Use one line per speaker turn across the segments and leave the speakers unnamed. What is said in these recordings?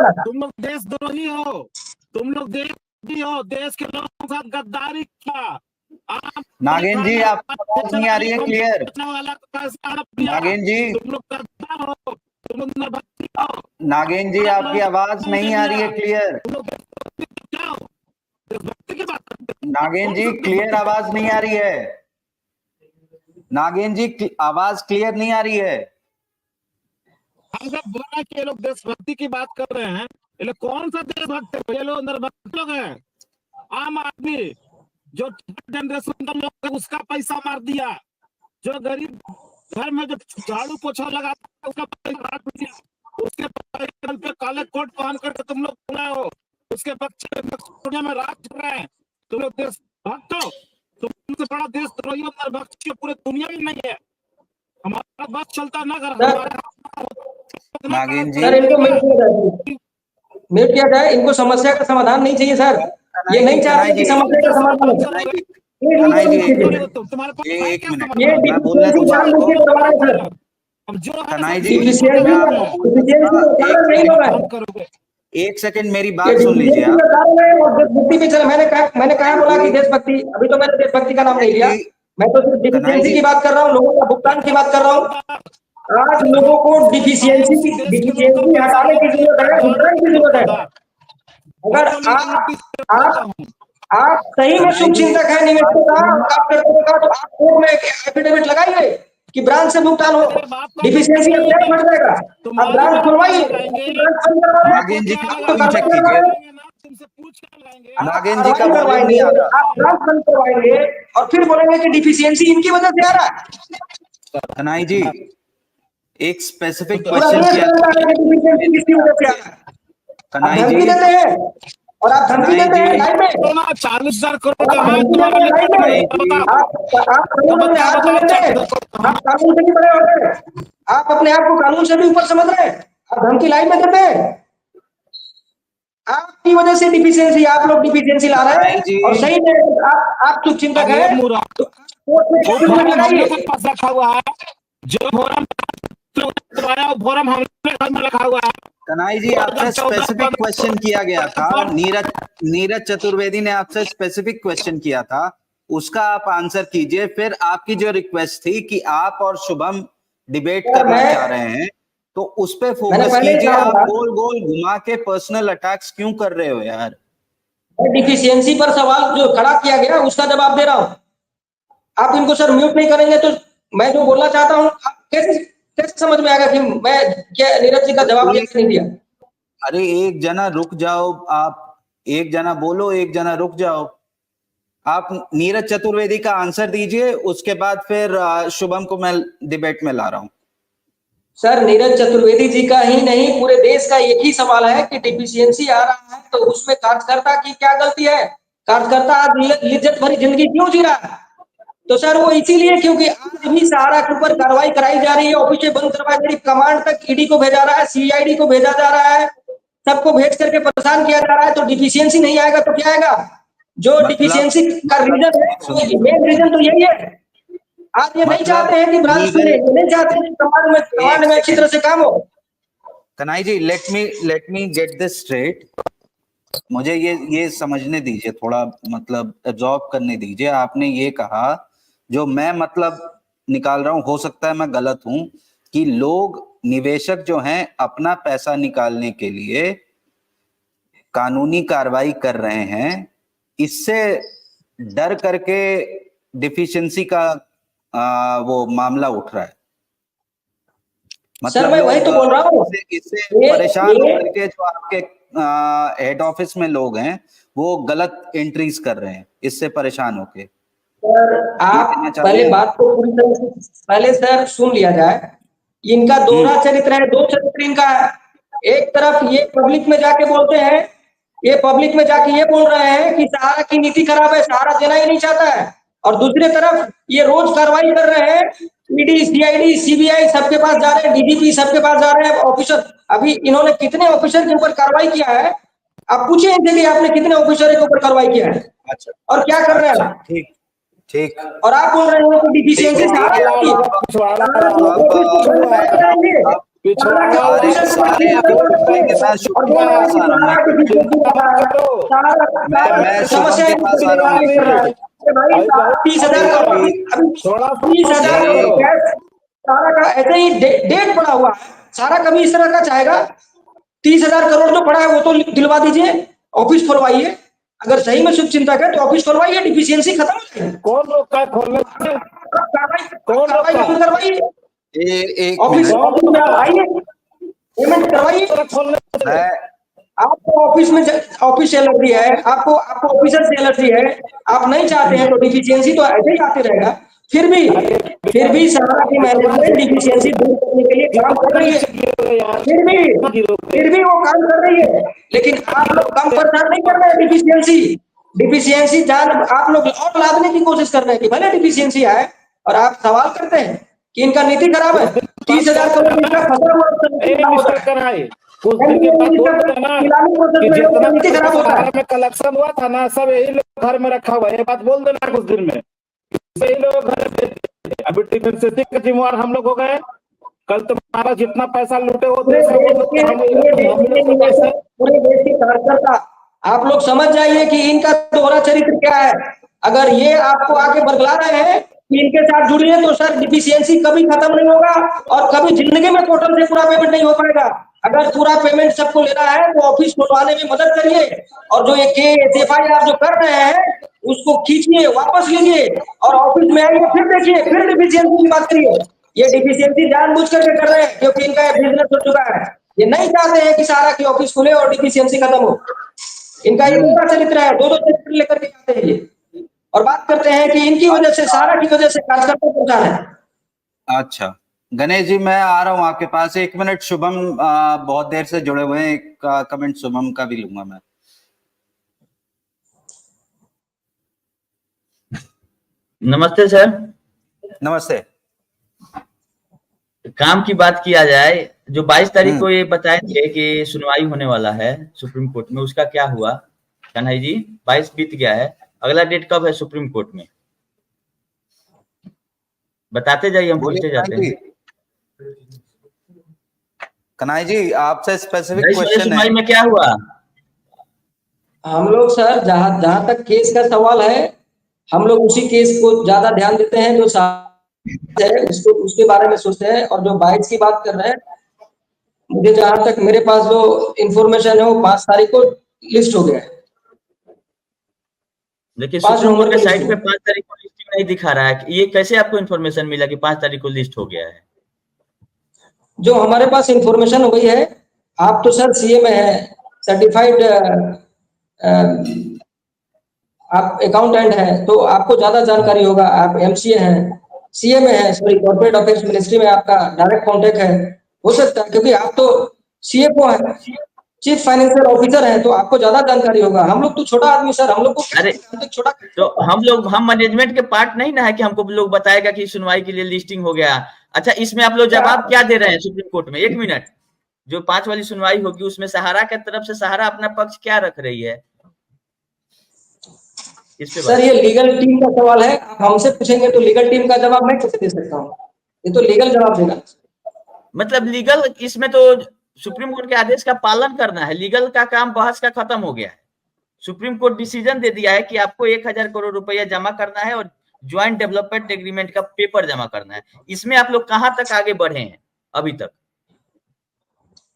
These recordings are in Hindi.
करना था।
तुम लोग देशद्रोही हो, तुम लोग देशद्रोही हो, देश के लोगों के साथ गद्दारी किया।
नागेंद्र जी आपकी आवाज नहीं आ रही है क्लियर। नागेंद्र जी,
तुम लोग गद्दार हो, तुम लोग नरभक्षी हो।
नागेंद्र जी आपकी आवाज नहीं आ रही है क्लियर। नागेंद्र जी क्लियर आवाज नहीं आ रही है। नागेंद्र जी आवाज क्लियर नहीं आ रही है।
हम सब बोल रहे हैं कि ये लोग देशभक्ति की बात कर रहे हैं, ये लोग कौन सा देशभक्त है? ये लोग नरभक्षी लोग हैं। आम आदमी जो जनरेशन का लोग है, उसका पैसा मार दिया। जो गरीब घर में जो झाड़ू पोछा लगाता है उसका पैसा मार दिया। उसके पे काले कोट पहन करके तुम लोग बुलाए हो, उसके बच्चे दुनिया में राज कर रहे हैं। तुम लोग देशभक्त हो, तुमसे बड़ा देशद्रोही और नरभक्षी पूरे दुनिया में नहीं है। हमारा बस चलता ना कर।
नागेंद्र
सर
जी
इनको म्यूट किया जाए, इनको समस्या का समाधान नहीं चाहिए सर, ये नहीं चाहते कि समस्या का समाधान हो।
कनाई जी एक मिनट,
ये
मैं बोलने
डिफिशियंसी
दूंगा
जानबूझ के करवा रहे हैं सर।
कनाई जी।
डिफिशियंसी का कारण नहीं हो रहा है।
एक सेकंड मेरी बात सुन लीजिए आप।
देशभक्ति पे चल, मैंने कहा बोला कि देशभक्ति, अभी तो मैंने देशभक्ति का नाम नहीं लिया, मैं तो सिर्फ डिफिशियंसी की बात कर रहा हूँ, लोगों का भुगतान की बात कर रहा हूँ। आज लोगों को डिफिशियंसी हटाने की जरूरत है, भुगतान की जरूरत है। अगर आप सही में शुभचिंतक है, निवेशक आप करते तो आप कोर्ट में एफिडेविट लगाइए कि ब्रांच से भुगतान हो, डिफिशियंसी अपडेट बढ़ जाएगा। अब ब्रांच खुलवाइए,
नागेंद्र जी का वॉल्यूम चेक कीजिए। नागेंद्र जी का वॉल्यूम नहीं आ रहा।
आप ब्रांच बंद करवाएंगे और फिर बोलेंगे कि डिफिशियंसी इनकी वजह से आ रहा है।
कनाई जी एक स्पेसिफिक क्वेश्चन किया था। कनाई जी
देते हैं और आप धमकी देते हैं लाइव में
40,000 करोड़
आप कानून से भी बड़े हो रहे, आप अपने आप को कानून से भी ऊपर समझ रहे हैं, आप धमकी लाइव में देते हैं। आपकी वजह से डिफिशियंसी, आप लोग डिफिशियंसी ला रहे हैं और सही में आप शुभचिंतक है तो
रखा हुआ है जो फोरम हमने रखा हुआ है।
कनाई जी आपसे स्पेसिफिक क्वेश्चन किया गया था, नीरज चतुर्वेदी ने आपसे स्पेसिफिक क्वेश्चन किया था, उसका आप आंसर कीजिए। फिर आपकी जो रिक्वेस्ट थी कि आप और शुभम डिबेट करना चाह रहे हैं तो उस पे फोकस कीजिए। आप गोल गोल घुमा के पर्सनल अटैक्स क्यों कर रहे हो यार?
डिफिशियंसी पर सवाल जो खड़ा किया गया उसका जवाब दे रहा हूं। आप इनको सर म्यूट नहीं करेंगे तो मैं जो बोलना चाहता हूं आप कैसे समझ में आएगा कि मैं क्या नीरज जी का जवाब दिया नहीं दिया?
अरे एक जना रुक जाओ, आप एक जना बोलो, एक जना रुक जाओ। आप नीरज चतुर्वेदी का आंसर दीजिए, उसके बाद फिर शुभम को मैं डिबेट में ला रहा हूं। सर
नीरज चतुर्वेदी जी का ही नहीं पूरे देश का एक ही सवाल है कि डिफिशियंसी आ रहा है तो उसमें कार्यकर्ता की क्या गलती है? कार्यकर्ता आज लिज्जत भरी जिंदगी क्यों जी रहा है? तो सर वो इसीलिए क्योंकि आज भी सहारा के ऊपर कार्रवाई कराई जा रही है, ऑफिसें बंद करवाई जा रही, कमांड तक ईडी को भेजा रहा है, सीआईडी को भेजा जा रहा है, सबको भेज करके परेशान किया जा रहा है। तो डिफिशियंसी नहीं आएगा तो क्या आएगा? जो डिफिशियंसी का रीजन है, मेन रीजन तो यही है। आप ये नहीं चाहते हैं कि ब्रांच खुले, नहीं चाहते हैं कि कमांड में अच्छी तरह से काम हो।
Kanai ji let me get this straight. मुझे ये समझने दीजिए, थोड़ा मतलब एब्जॉर्ब करने दीजिए। आपने ये कहा, जो मैं मतलब निकाल रहा हूं, हो सकता है मैं गलत हूं, कि लोग निवेशक जो हैं अपना पैसा निकालने के लिए कानूनी कार्रवाई कर रहे हैं, इससे डर करके डिफिशियंसी का वो मामला उठ रहा है। मतलब
सर मैं वही तो बोल रहा हूँ,
इससे परेशान होकर के जो आपके हेड ऑफिस में लोग हैं वो गलत एंट्रीज कर रहे हैं, इससे परेशान होके।
सर आप पहले बात को पूरी तरह से पहले सर सुन लिया जाए। इनका दोहरा चरित्र है, दो चरित्र इनका है। एक तरफ ये पब्लिक में जाके बोलते हैं, ये पब्लिक में जाके ये बोल रहे हैं कि सहारा की नीति खराब है, सहारा देना ही नहीं चाहता है, और दूसरी तरफ ये रोज कार्रवाई कर रहे हैं, ईडी, सीआईडी, सीबीआई सबके पास जा रहे हैं, डीजीपी सबके पास जा रहे हैं, ऑफिसर। अभी इन्होंने कितने ऑफिसर के ऊपर कार्रवाई किया है? आप पूछे इनसे कि आपने कितने ऑफिसर के ऊपर कार्रवाई किया है?
अच्छा,
और क्या कर रहे हैं?
ठीक ठीक।
और आप बोल रहे हो कि डिफिशियंसी
पिछड़ा
सारे
वाला
ऑफिसर को
सारे
ठीक
अभी
करो
बताएंगे, मैं
और
शुभम
बोल
के
रहे हैं
पास
कि
आ रहा हूँ,
सारा
एक मिनट।
डिफिकल्टी कर रहा है, सारा
मैं
समस्या
शुभम के पास आ रहा हूँ,
नहीं
एक
कर रहा है।
मिनट।
अरे भाई
अभी
सारा
बहुत
30,000
अभी
करोड़
अभी
अभी
थोड़ा
30,000
सब्र
करोड़
करो।
कैश सारा का ऐसे ही डेट पड़ा हुआ है। सारा कभी इस तरह का चाहेगा 30,000 करोड़ जो पड़ा है वो तो दिलवा दीजिए, ऑफिस खुलवाइए। अगर सही में शुभ चिंतक है तो ऑफिस खुलवाइए, डिफिशियंसी खत्म हो जाएगी।
कौन रोका है खोलने से? कौन
कार्रवाई
रोका?
ऑफिस करवाइए,
एक
ऑफिस
मिनट।
ऑफिस में आप आइए, पेमेंट करवाइए।
खोलने से?
मैं
आपको ऑफिस में ऑफिस से एलर्जी है, आपको आपको ऑफिसर से एलर्जी है, आप नहीं चाहते हैं तो डिफिशियंसी तो ऐसे ही आते रहेगा। फिर भी सहारा की मैनेजमेंट डिफिशियंसी दूर करने के लिए काम कर रही है।
यार
फिर भी फिर भी वो काम कर रही है, लेकिन आप लोग कम प्रचार नहीं कर रहे हैं। डिफिशियंसी डिफिशियंसी जान आप लोग और लादने की कोशिश कर रहे हैं कि भले डिफिशियंसी आए, और आप सवाल करते हैं कि इनका नीति खराब है। 30,000 करोड़ इसका फंसा हुआ
मिस्टर
है,
कनाई, कुछ दिन के बाद बोल देना
नीलामी प्रोसेस
कि
में लोगों
जितना
का नीति
पैसा
खराब होता
सहारा
है।
में कलेक्शन हुआ था ना, सब यही लोग घर में रखा हुआ है। ये बात बोल देना कुछ दिन में, यही लोग घर में थे। अभी डिफेंसिव के जिम्मेवार हम लोग हो गए। कल तुम्हारा जितना पैसा लूटे वो
पूरे
देश का बोल
देश
देते
के
हम
पूरे देश
हम
के
लोग के पास है।
निवेशक, पूरे देश के कार्यकर्ता, आप लोग समझ जाइए कि इनका दोहरा चरित्र क्या है। अगर ये आपको आके बरगला रहे हैं कि इनके साथ जुड़िए, तो सर डिफिशियंसी कभी खत्म नहीं होगा और कभी जिंदगी में पोर्टल से पूरा पेमेंट नहीं हो पाएगा। अगर पूरा पेमेंट सबको लेना है तो ऑफिस खुलवाने में मदद करिए, और जो ये केस FIR जो कर रहे हैं उसको खींचिए, वापस लीजिए और ऑफिस में आइए, फिर देखिए, फिर डिफिशियंसी की बात करिए। ये डिफिशियंसी जानबूझ करके कर रहे हैं क्योंकि इनका बिजनेस हो चुका है। ये नहीं चाहते हैं कि सारा की ऑफिस खुले और डिफिशियंसी खत्म हो। इनका ये दूसरा चरित्र है, दो चरित्र लेकर के आते हैं ये, और बात करते हैं कि इनकी वजह से, सारा की वजह से कार्यकर्ता परेशान है।
अच्छा गणेश जी, मैं आ रहा हूँ आपके पास, एक मिनट। शुभम बहुत देर से जुड़े हुए हैं, एक कमेंट शुभम का भी लूंगा मैं।
नमस्ते सर।
नमस्ते।
काम की बात किया जाए, जो 22 तारीख को ये बताए थे कि सुनवाई होने वाला है सुप्रीम कोर्ट में, उसका क्या हुआ कन्हई जी? 22 बीत गया है, अगला डेट कब है सुप्रीम कोर्ट में? बताते जाइए, हम पूछते जाते हैं।
कन्हई जी, आपसे स्पेसिफिक
22 वाले
क्वेश्चन है।
सुनवाई में क्या हुआ?
हम लोग सर जहां जहां तक केस का सवाल है, हम लोग उसी केस को ज्यादा ध्यान देते हैं जो है उसको, उसके बारे में सोचते हैं। और जो 22 की बात कर रहे हैं, मुझे जहां तक मेरे पास जो इंफॉर्मेशन है वो 5 तारीख को लिस्ट हो गया है।
देखिए
5
सुप्रीम कोर्ट
नवंबर
के
को लिस्ट
साइट पे
हुआ।
5 तारीख को लिस्टिंग नहीं दिखा रहा है। ये कैसे आपको इन्फॉर्मेशन मिला कि 5 तारीख को लिस्ट हो गया है?
जो हमारे पास इंफॉर्मेशन हुई है, आप तो सर CA में है, सर्टिफाइड आप अकाउंटेंट हैं तो आपको ज्यादा जानकारी होगा। आप MCA हैं, CA में है, सॉरी कॉर्पोरेट अफेयर्स मिनिस्ट्री में आपका डायरेक्ट कांटेक्ट है, हो सकता है क्योंकि आप तो CFO हैं, चीफ फाइनेंशियल ऑफिसर हैं, तो आपको ज्यादा जानकारी होगा। हम लोग तो छोटा आदमी सर, हम लोग को
अरे
हम तो छोटा।
तो हम मैनेजमेंट के पार्ट नहीं ना है कि हमको लोग बताएगा कि सुनवाई के लिए लिस्टिंग हो गया। अच्छा, इसमें आप लोग जवाब क्या दे रहे हैं सुप्रीम कोर्ट में? 1 मिनट, जो 5 वाली सुनवाई होगी उसमें सहारा की तरफ से सहारा अपना पक्ष क्या रख रही है इस पे?
सर ये लीगल टीम का सवाल है, आप हमसे पूछेंगे तो लीगल टीम का जवाब मैं कैसे दे सकता हूँ? ये तो लीगल जवाब देगा।
मतलब लीगल, इसमें तो सुप्रीम कोर्ट के आदेश का पालन करना है। लीगल का काम बहस का खत्म हो गया है। सुप्रीम कोर्ट डिसीजन दे दिया है कि आपको 1,000 करोड़ रुपया जमा करना है और ज्वाइंट डेवलपमेंट एग्रीमेंट का पेपर जमा करना है। इसमें आप लोग कहां तक आगे बढ़े हैं अभी तक?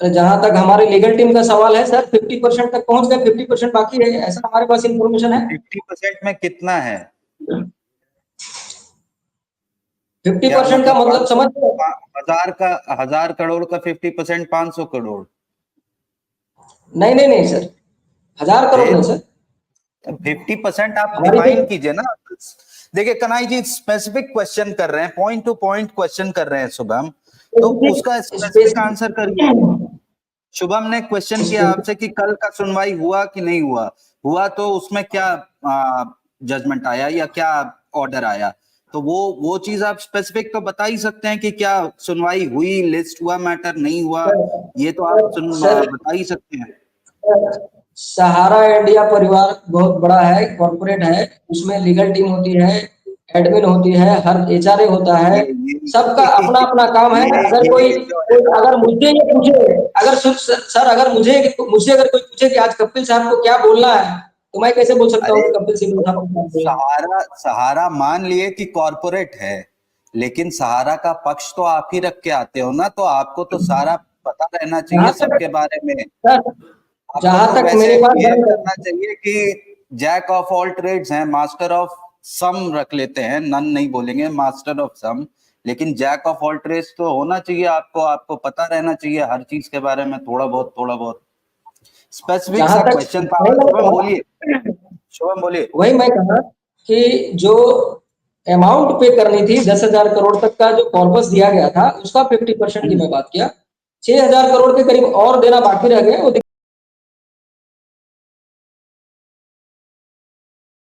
जहां तक हमारी लीगल टीम का सवाल है सर, 50% तक पहुंच गए, 50% बाकी है, ऐसा हमारे पास इंफॉर्मेशन है।
50% में कितना है?
50% का मतलब समझ लो।
1000 करोड़ का 50% 500 करोड़।
नहीं सर, 1000 करोड़ नहीं सर।
50% आप
हमारी
डिफाइन कीजिए ना। देखिए कन्हई जी स्पेसिफिक क्वेश्चन कर रहे हैं, पॉइंट टू पॉइंट क्वेश्चन कर रहे हैं शुभम, तो उसका स्पेसिफिक आंसर करिए। शुभम ने क्वेश्चन किया आपसे कि कल का सुनवाई हुआ कि नहीं हुआ तो उसमें क्या जजमेंट आया या क्या ऑर्डर आया, तो वो चीज आप स्पेसिफिक तो बता ही सकते हैं कि क्या सुनवाई हुई, लिस्ट हुआ, मैटर नहीं हुआ, ये तो आप बता ही सकते हैं।
सहारा इंडिया परिवार बहुत बड़ा है, कॉर्पोरेट है, उसमें लीगल टीम होती है, एडमिन होती है, हर एचआरए होता है, सबका अपना अपना काम है। अगर कोई अगर मुझे ये पूछे, अगर सर अगर मुझसे अगर कोई पूछे कि आज कपिल साहब को क्या बोलना है, तो मैं कैसे बोल सकता हूँ कि कपिल सिब्बल साहब को क्या बोलना है?
सहारा मान लिए कि कॉर्पोरेट है, लेकिन सहारा का पक्ष तो आप ही रख के आते हो ना, तो आपको तो सारा पता रहना चाहिए सबके बारे में।
जहां
आपको तो
तक
वैसे
मेरे पास
ये करना चाहिए कि जैक ऑफ ऑल ट्रेड्स हैं, मास्टर ऑफ सम रख लेते हैं, नन नहीं बोलेंगे, मास्टर ऑफ सम, लेकिन जैक ऑफ ऑल ट्रेड्स तो होना चाहिए आपको। आपको पता रहना चाहिए हर चीज के बारे में थोड़ा बहुत स्पेसिफिक सा क्वेश्चन था। शुभम बोलिए।
वही मैं कहा कि जो अमाउंट पे करनी थी 10,000 करोड़ तक का जो कॉर्पस दिया गया था, उसका 50% की मैं बात किया। 6,000 करोड़ के करीब और देना बाकी रह गया।